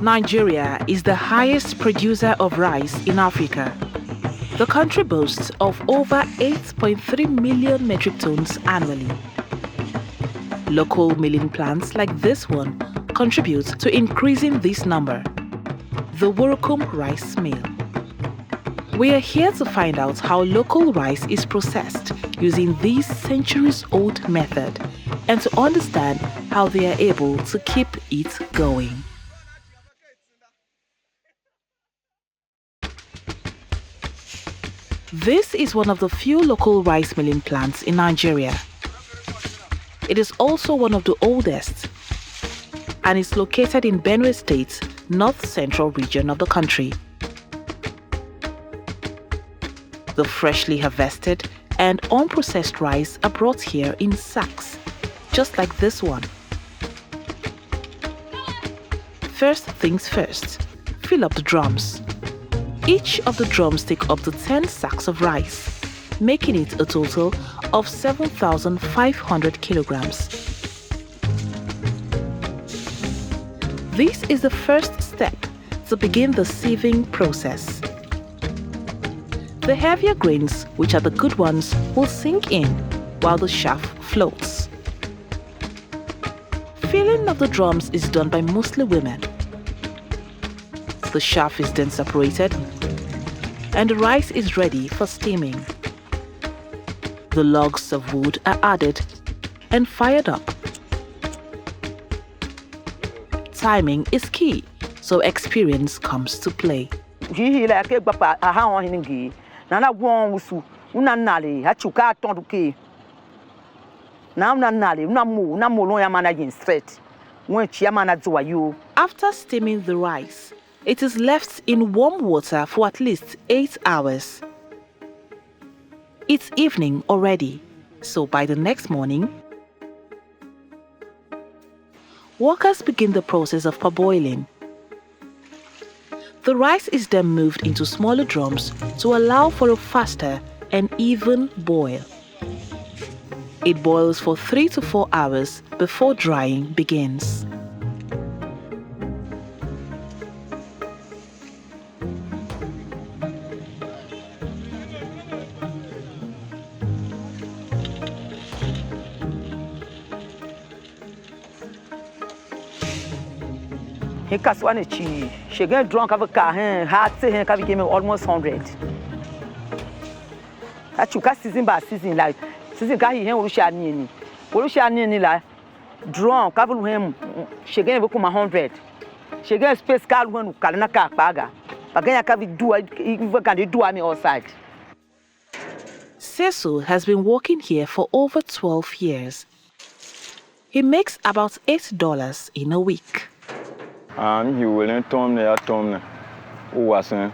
Nigeria is the highest producer of rice in Africa. The country boasts of over 8.3 million metric tons annually. Local milling plants like this one contribute to increasing this number. The Wurukum rice mill. We are here to find out how local rice is processed using this centuries-old method and to understand how they are able to keep it going. This is one of the few local rice milling plants in Nigeria. It is also one of the oldest and is located in Benue State, north-central region of the country. The freshly harvested and unprocessed rice are brought here in sacks, just like this one. First things first, fill up the drums. Each of the drums take up to 10 sacks of rice, making it a total of 7,500 kilograms. This is the first step to begin the sieving process. The heavier grains, which are the good ones, will sink in while the chaff floats. Filling of the drums is done by mostly women. The chaff is then separated and the rice is ready for steaming. The logs of wood are added and fired up. Timing is key, so experience comes to play. After steaming the rice, it is left in warm water for at least 8 hours. It's evening already, so by the next morning, workers begin the process of parboiling. The rice is then moved into smaller drums to allow for a faster and even boil. It boils for 3 to 4 hours before drying begins. He cast one cheese. She get drunk of a car, hard to him, became almost 100. That you cast season by season, like season got him, Urusha like drunk, cover him, she gave him 100. She gave space car when Kalanaka Paga. Again, I can do it, even can do me outside. Cecil has been working here for over 12 years. He makes about $8 in a week. He will tom ne atom uwasen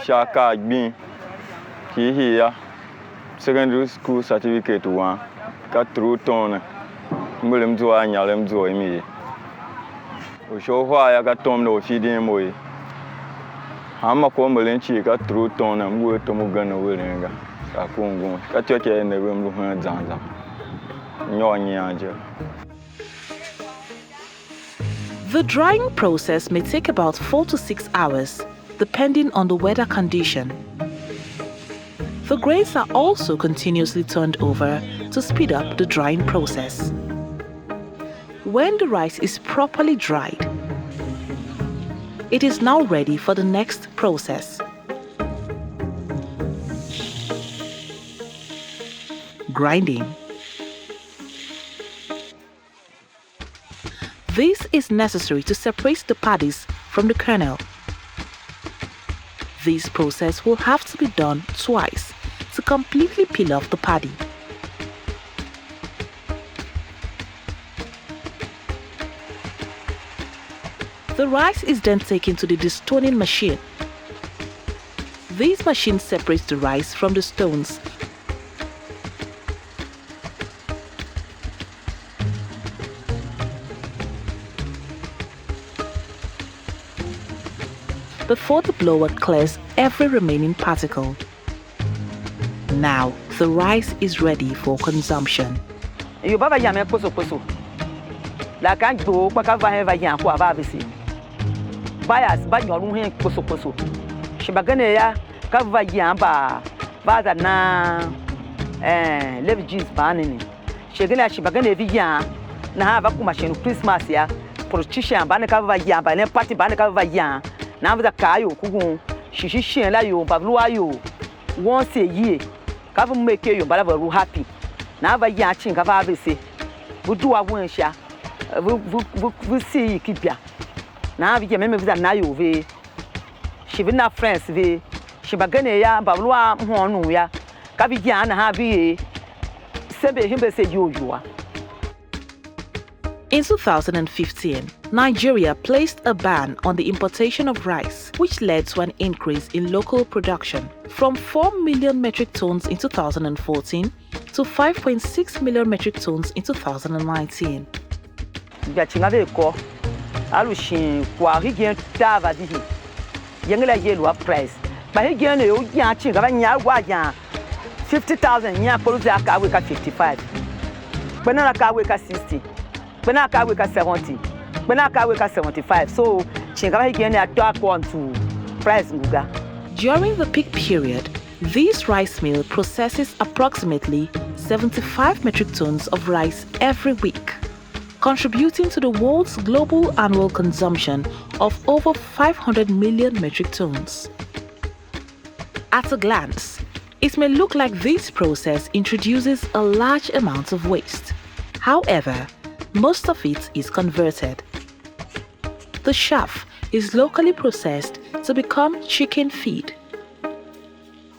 shaka gbin ki here secondary school certificate one ka through ton mbelem do anyalem do emi o show hwa ya ka tom no feeding moy ama ko mbelen chi ka through ton mwe to mu gan we renga ka kungu ka tyoke ne bem lu han zanza nyo nyanja. The drying process may take about 4 to 6 hours, depending on the weather condition. The grains are also continuously turned over to speed up the drying process. When the rice is properly dried, it is now ready for the next process. Grinding. This is necessary to separate the paddies from the kernel. This process will have to be done twice to completely peel off the paddy. The rice is then taken to the destoning machine. This machine separates the rice from the stones. Before the blower clears every remaining particle. Now, the rice is ready for consumption. You baba yame poso. La kan do pa ka va yam ko aba bisi. bias ba nyoru hen koso shibagane ya ka va yamba ba da na leviges banini shegena shibagane vi ya na ha ba kuma shenu Christmas ya politician ba ne ka va yamba ne party ba ne ka va ya na va ka yo kugun shishishin la yo ba lu ayo once a year ka va make you ba la happy na va ya chin ka va be budu wa won sha vous see kibia na bi me visa na yo ve she be na friends ve she bagane ya babluwa honu ya ka bi ya na ha bi sebe himbe se yoyua. In 2015, Nigeria placed a ban on the importation of rice, which led to an increase in local production from 4 million metric tons in 2014 to 5.6 million metric tons in 2019. Biachinga ko alushin kwa higien tava di yengela yellow price ba higien e o ya chinga ba nya gwa ya 50,000 nya poluzi aka we ka 55 bena aka we ka 60 bena aka we ka 70 bena aka we ka 75 so chinga ba higien e ato akon to price nguga. During the peak period, this rice mill processes approximately 75 metric tons of rice every week, contributing to the world's global annual consumption of over 500 million metric tons. At a glance, it may look like this process introduces a large amount of waste. However, most of it is converted. The chaff is locally processed to become chicken feed,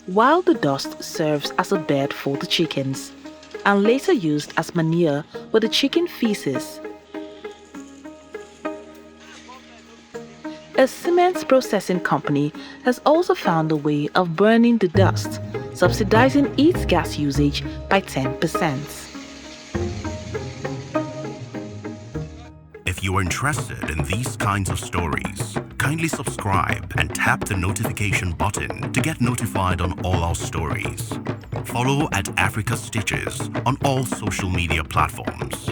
while the dust serves as a bed for the chickens and later used as manure for the chicken feces. A cement processing company has also found a way of burning the dust, subsidizing its gas usage by 10%. If you are interested in these kinds of stories, kindly subscribe and tap the notification button to get notified on all our stories. Follow at Africa Stitches on all social media platforms.